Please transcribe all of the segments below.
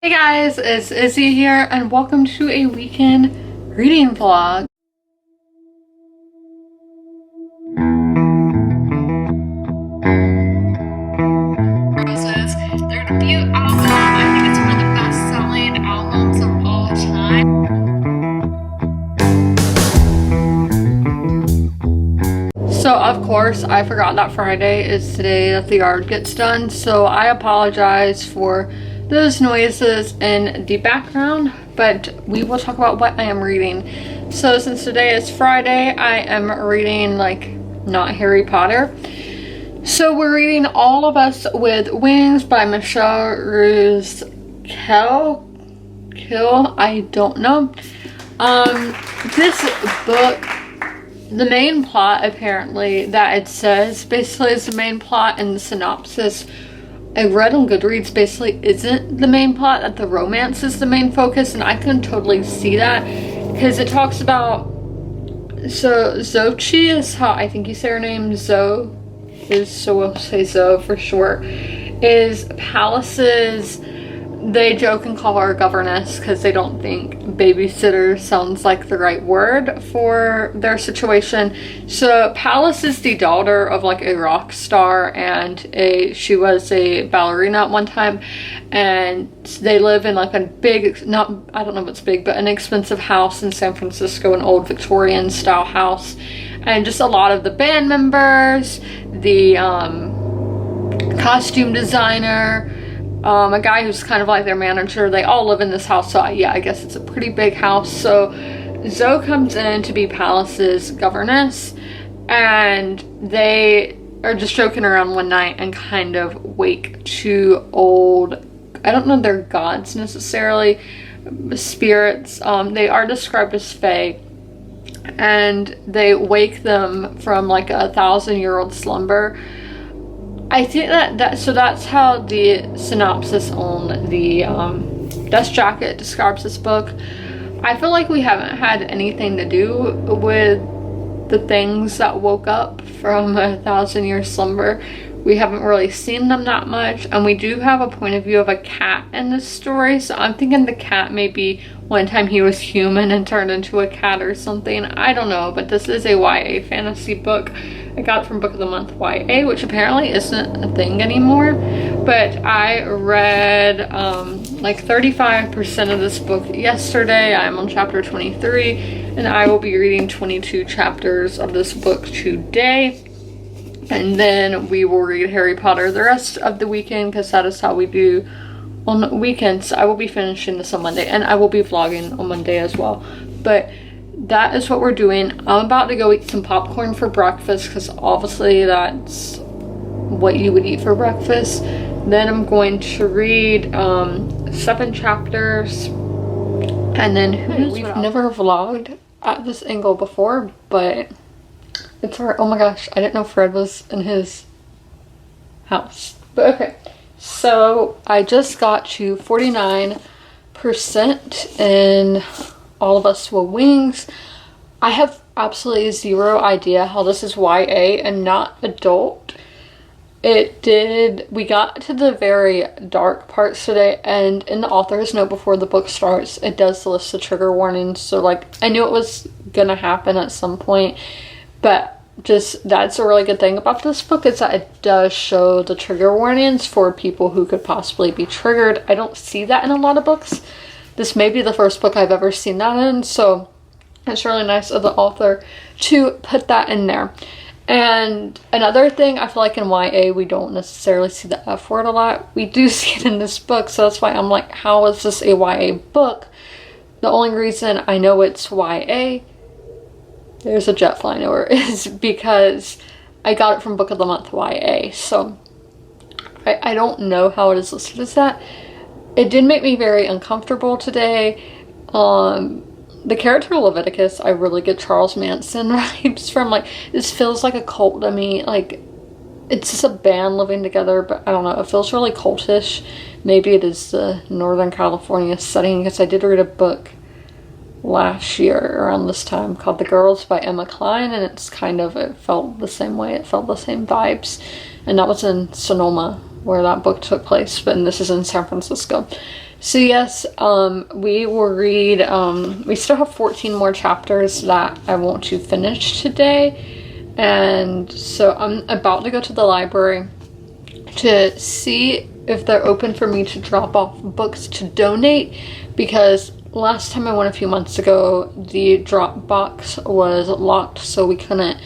Hey guys, it's Izzy here and welcome to a weekend reading vlog. Roses, their debut album, I think it's one of the best-selling albums of all time. So of course, I forgot that Friday is today that the yard gets done, so I apologize for those noises in the background, but we will talk about what I am reading. So since today is Friday, I am reading not Harry Potter. So we're reading All of Us with Wings by Michelle Ruse Kill, I don't know. This book, the main plot apparently that it says basically is the main plot in the synopsis I read on Goodreads basically isn't the main plot, that the romance is the main focus, and I can totally see that because it talks about, so Zochi is how I think you say her name, Zoe is, so we'll say Zoe for short, is Palace's, they joke and call her a governess because they don't think babysitter sounds like the right word for their situation. So Palace is the daughter of a rock star, and she was a ballerina at one time, and they live in a big, I don't know if it's big, but an expensive house in San Francisco, an old Victorian style house. And just a lot of the band members, the costume designer, a guy who's kind of like their manager, they all live in this house. So yeah, I guess it's a pretty big house. So Zoe comes in to be Palace's governess, and they are just joking around one night and kind of wake two old, I don't know they're gods necessarily, spirits. They are described as fae, and they wake them from a 1,000-year-old slumber. I think so that's how the synopsis on the dust jacket describes this book. I feel like we haven't had anything to do with the things that woke up from a 1,000-year slumber. We haven't really seen them that much, and we do have a point of view of a cat in this story, so I'm thinking the cat maybe one time he was human and turned into a cat or something. I don't know, but this is a YA fantasy book. I got it from Book of the Month YA, which apparently isn't a thing anymore, but I read 35% of this book yesterday. I'm on chapter 23, and I will be reading 22 chapters of this book today. And then we will read Harry Potter the rest of the weekend, because that is how we do on weekends. I will be finishing this on Monday, and I will be vlogging on Monday as well. But that is what we're doing. I'm about to go eat some popcorn for breakfast, because obviously that's what you would eat for breakfast. Then I'm going to read 7 chapters. And then we've never vlogged at this angle before, but it's alright. Oh my gosh, I didn't know Fred was in his house. But okay, so I just got to 49% in All of Us with Wings. I have absolutely zero idea how this is YA and not adult. We got to the very dark parts today, and in the author's note before the book starts, it does list the trigger warnings. So I knew it was gonna happen at some point, but that's a really good thing about this book, is that it does show the trigger warnings for people who could possibly be triggered. I don't see that in a lot of books. This may be the first book I've ever seen that in, so it's really nice of the author to put that in there. And another thing, I feel like in YA we don't necessarily see the F word a lot. We do see it in this book, so that's why I'm like, how is this a YA book? The only reason I know it's YA, there's a jet flying over, is because I got it from Book of the Month YA. So I don't know how it is listed as that. It did make me very uncomfortable today. The character Leviticus, I really get Charles Manson vibes from. This feels like a cult to me. It's just a band living together, but I don't know, it feels really cultish. Maybe it is the Northern California setting, because I did read a book last year around this time called The Girls by Emma Cline, and it felt the same way. It felt the same vibes, and that was in Sonoma where that book took place, but this is in San Francisco. So yes, we will read, we still have 14 more chapters that I want to finish today. And so I'm about to go to the library to see if they're open for me to drop off books to donate, because last time I went a few months ago, the drop box was locked, so we couldn't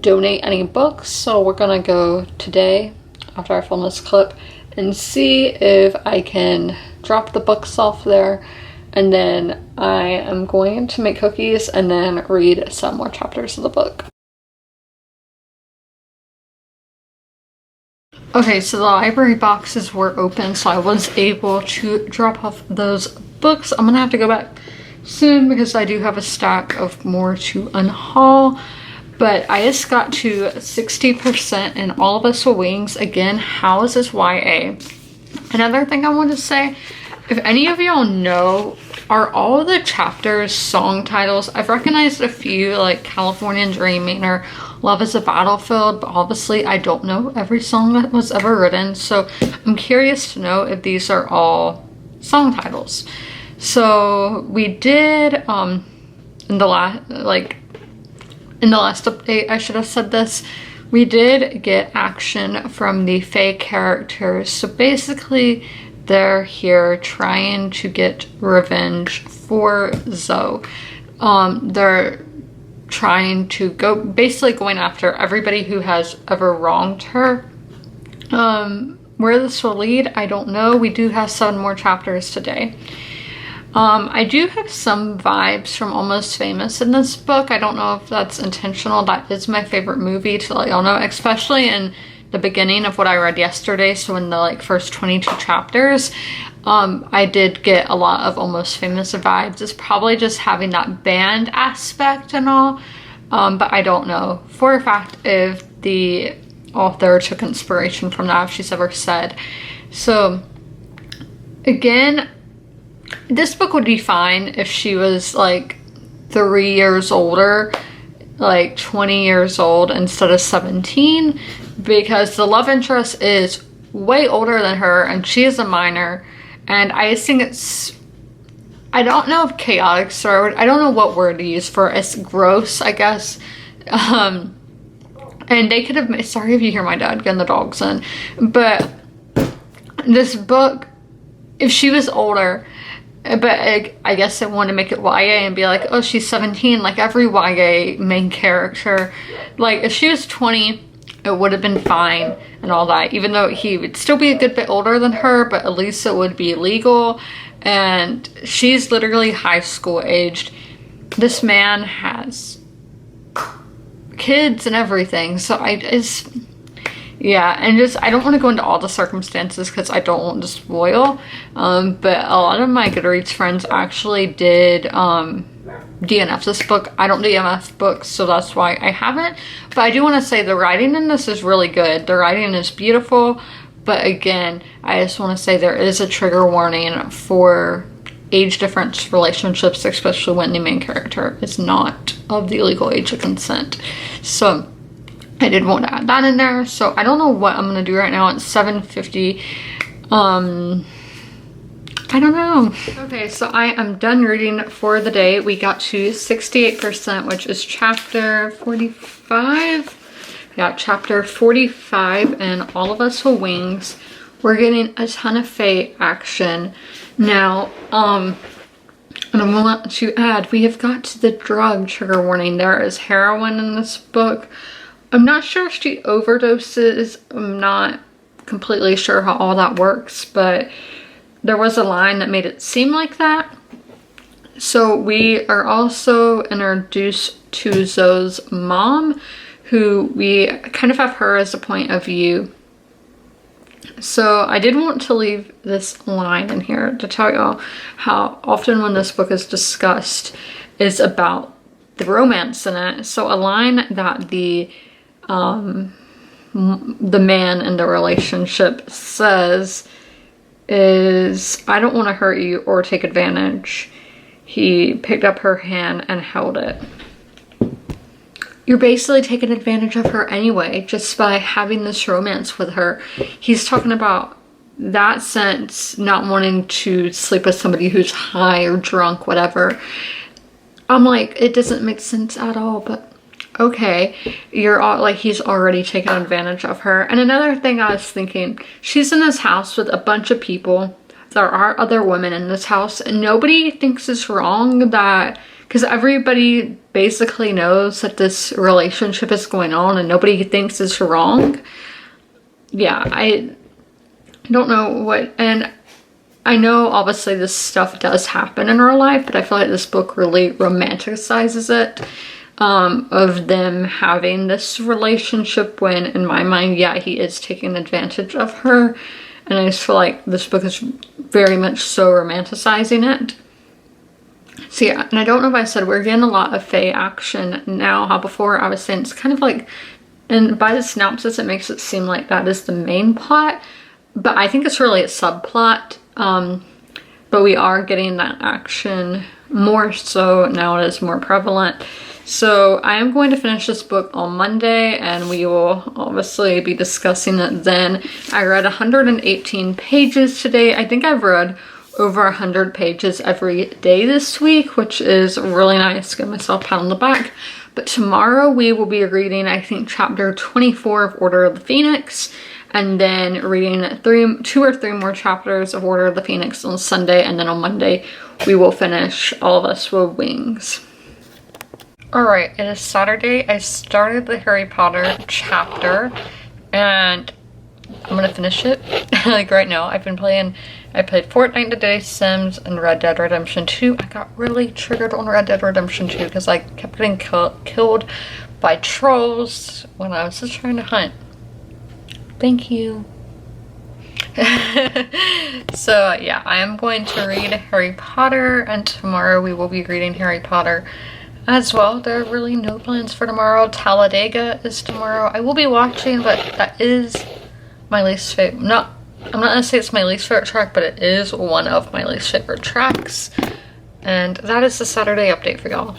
donate any books. So we're gonna go today after I film this clip and see if I can drop the books off there, and then I am going to make cookies and then read some more chapters of the book. Okay, so the library boxes were open, so I was able to drop off those books. I'm gonna have to go back soon because I do have a stack of more to unhaul. But I just got to 60% in All of Us Will Wings. Again, how is this YA? Another thing I want to say, if any of y'all know, are all of the chapters song titles? I've recognized a few, like California Dreaming or Love is a Battlefield, but obviously I don't know every song that was ever written. So I'm curious to know if these are all song titles. So we did, in the last update, I should have said this, we did get action from the Fae characters. So basically, they're here trying to get revenge for Zoe. They're trying to basically going after everybody who has ever wronged her. Where this will lead, I don't know. We do have 7 more chapters today. I do have some vibes from Almost Famous in this book. I don't know if that's intentional. That is my favorite movie, to let y'all know, especially in the beginning of what I read yesterday. So in the first 22 chapters, I did get a lot of Almost Famous vibes. It's probably just having that band aspect and all, but I don't know for a fact if the author took inspiration from that, if she's ever said. So again, this book would be fine if she was 3 years older, 20 years old instead of 17, because the love interest is way older than her and she is a minor. And I just think it's, I don't know if chaotic, or I don't know what word to use for it. It's gross, I guess. And they could have made, sorry if you hear my dad getting the dogs in, but this book, if she was older, but I guess they wanted to make it YA and be like, oh, she's 17, like every YA main character. If she was 20, it would have been fine and all that, even though he would still be a good bit older than her, but at least it would be legal. And she's literally high school aged. This man has kids and everything, so yeah, and I don't want to go into all the circumstances because I don't want to spoil, but a lot of my Goodreads friends actually did DNF this book. I don't DNF books, so that's why I haven't, but I do want to say the writing in this is really good. The writing is beautiful, but again, I just want to say there is a trigger warning for age difference relationships, especially when the main character is not of the legal age of consent. So I did want to add that in there. So I don't know what I'm gonna do right now. It's 7:50. I don't know. Okay, so I am done reading for the day. We got to 68%, which is chapter 45. Yeah, chapter 45 and All of Us Will Wings. We're getting a ton of Fae action. Now, and I want to add, we have got to the drug trigger warning. There is heroin in this book. I'm not sure if she overdoses. I'm not completely sure how all that works, but there was a line that made it seem like that. So we are also introduced to Zoe's mom, who we kind of have her as a point of view. So I did want to leave this line in here to tell y'all how often when this book is discussed is about the romance in it. So a line that the man in the relationship says is, I don't want to hurt you or take advantage. He picked up her hand and held it. You're basically taking advantage of her anyway, just by having this romance with her. He's talking about that sense, not wanting to sleep with somebody who's high or drunk, whatever, I'm like, it doesn't make sense at all, but okay. You're all like, he's already taken advantage of her. And another thing I was thinking, she's in this house with a bunch of people. There are other women in this house, and nobody thinks it's wrong that, because everybody basically knows that this relationship is going on and nobody thinks it's wrong. Yeah, I don't know what, and I know obviously this stuff does happen in real life, but I feel like this book really romanticizes it, of them having this relationship when, in my mind, yeah, he is taking advantage of her. And I just feel like this book is very much so romanticizing it. So yeah, and I don't know if I said we're getting a lot of Fae action now. How before I was saying it's kind of like, and by the synopsis it makes it seem like that is the main plot, but I think it's really a subplot. But we are getting that action more so now. It is more prevalent. So I am going to finish this book on Monday, and we will obviously be discussing it then. I read 118 pages today. I think I've read over 100 pages every day this week, which is really nice. Give myself a pat on the back. But tomorrow we will be reading, I think, chapter 24 of Order of the Phoenix, and then reading 2 or 3 more chapters of Order of the Phoenix on Sunday, and then on Monday we will finish All of Us With Wings. Alright, it is Saturday. I started the Harry Potter chapter, and I'm gonna finish it. Like right now, I played Fortnite today, Sims, and Red Dead Redemption 2. I got really triggered on Red Dead Redemption 2 because I kept getting killed by trolls when I was just trying to hunt. Thank you. So yeah, I am going to read Harry Potter, and tomorrow we will be reading Harry Potter as well. There are really no plans for tomorrow. Talladega is tomorrow. I will be watching, but that is my least favorite. I'm not gonna say it's my least favorite track, but it is one of my least favorite tracks. And that is the Saturday update for y'all.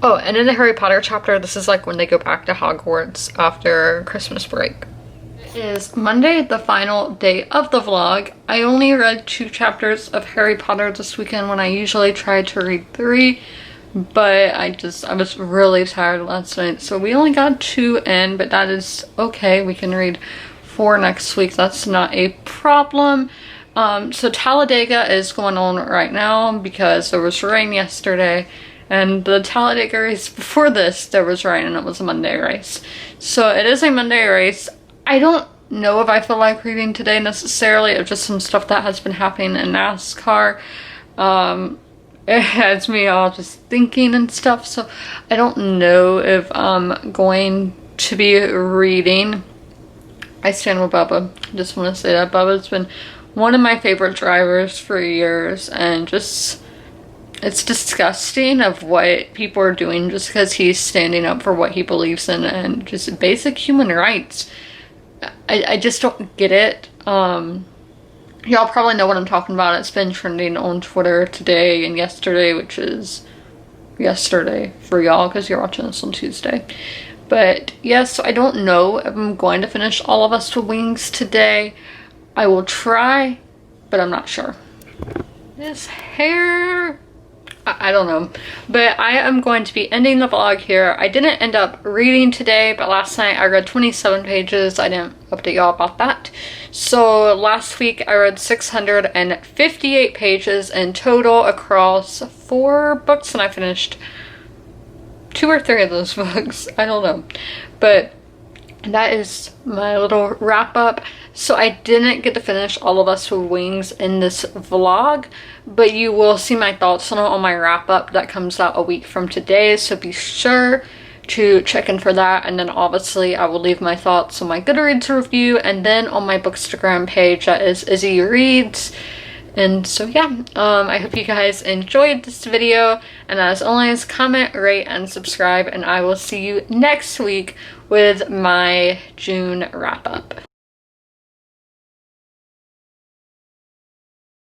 Oh, and in the Harry Potter chapter, this is like when they go back to Hogwarts after Christmas break. It is Monday, the final day of the vlog. I only read 2 chapters of Harry Potter this weekend when I usually try to read 3. But I was really tired last night, so we only got 2 in, but that is okay. We can read 4 next week. That's not a problem. So Talladega is going on right now because there was rain yesterday, and the Talladega race before this there was rain, and it was a Monday race. So it is a Monday race. I don't know if I feel like reading today necessarily, of just some stuff that has been happening in NASCAR. It has me all just thinking and stuff, so I don't know if I'm going to be reading. I stand with Bubba. Just want to say that Bubba's been one of my favorite drivers for years, and just, it's disgusting of what people are doing just because he's standing up for what he believes in and just basic human rights. I just don't get it. Y'all probably know what I'm talking about. It's been trending on Twitter today and yesterday, which is yesterday for y'all because you're watching this on Tuesday. But yes, so I don't know if I'm going to finish All of Us With Wings today. I will try, but I'm not sure. This hair, I don't know. But I am going to be ending the vlog here. I didn't end up reading today, but last night I read 27 pages. I didn't update y'all about that. So last week I read 658 pages in total across 4 books, and I finished 2 or 3 of those books. I don't know. But that is my little wrap up. So I didn't get to finish All of Us With Wings in this vlog, but you will see my thoughts on it on my wrap up that comes out a week from today. So be sure to check in for that, and then obviously I will leave my thoughts on my Goodreads review and then on my Bookstagram page that is Izzy Reads. And so yeah, I hope you guys enjoyed this video, and as always, comment, rate, and subscribe, and I will see you next week with my June wrap up.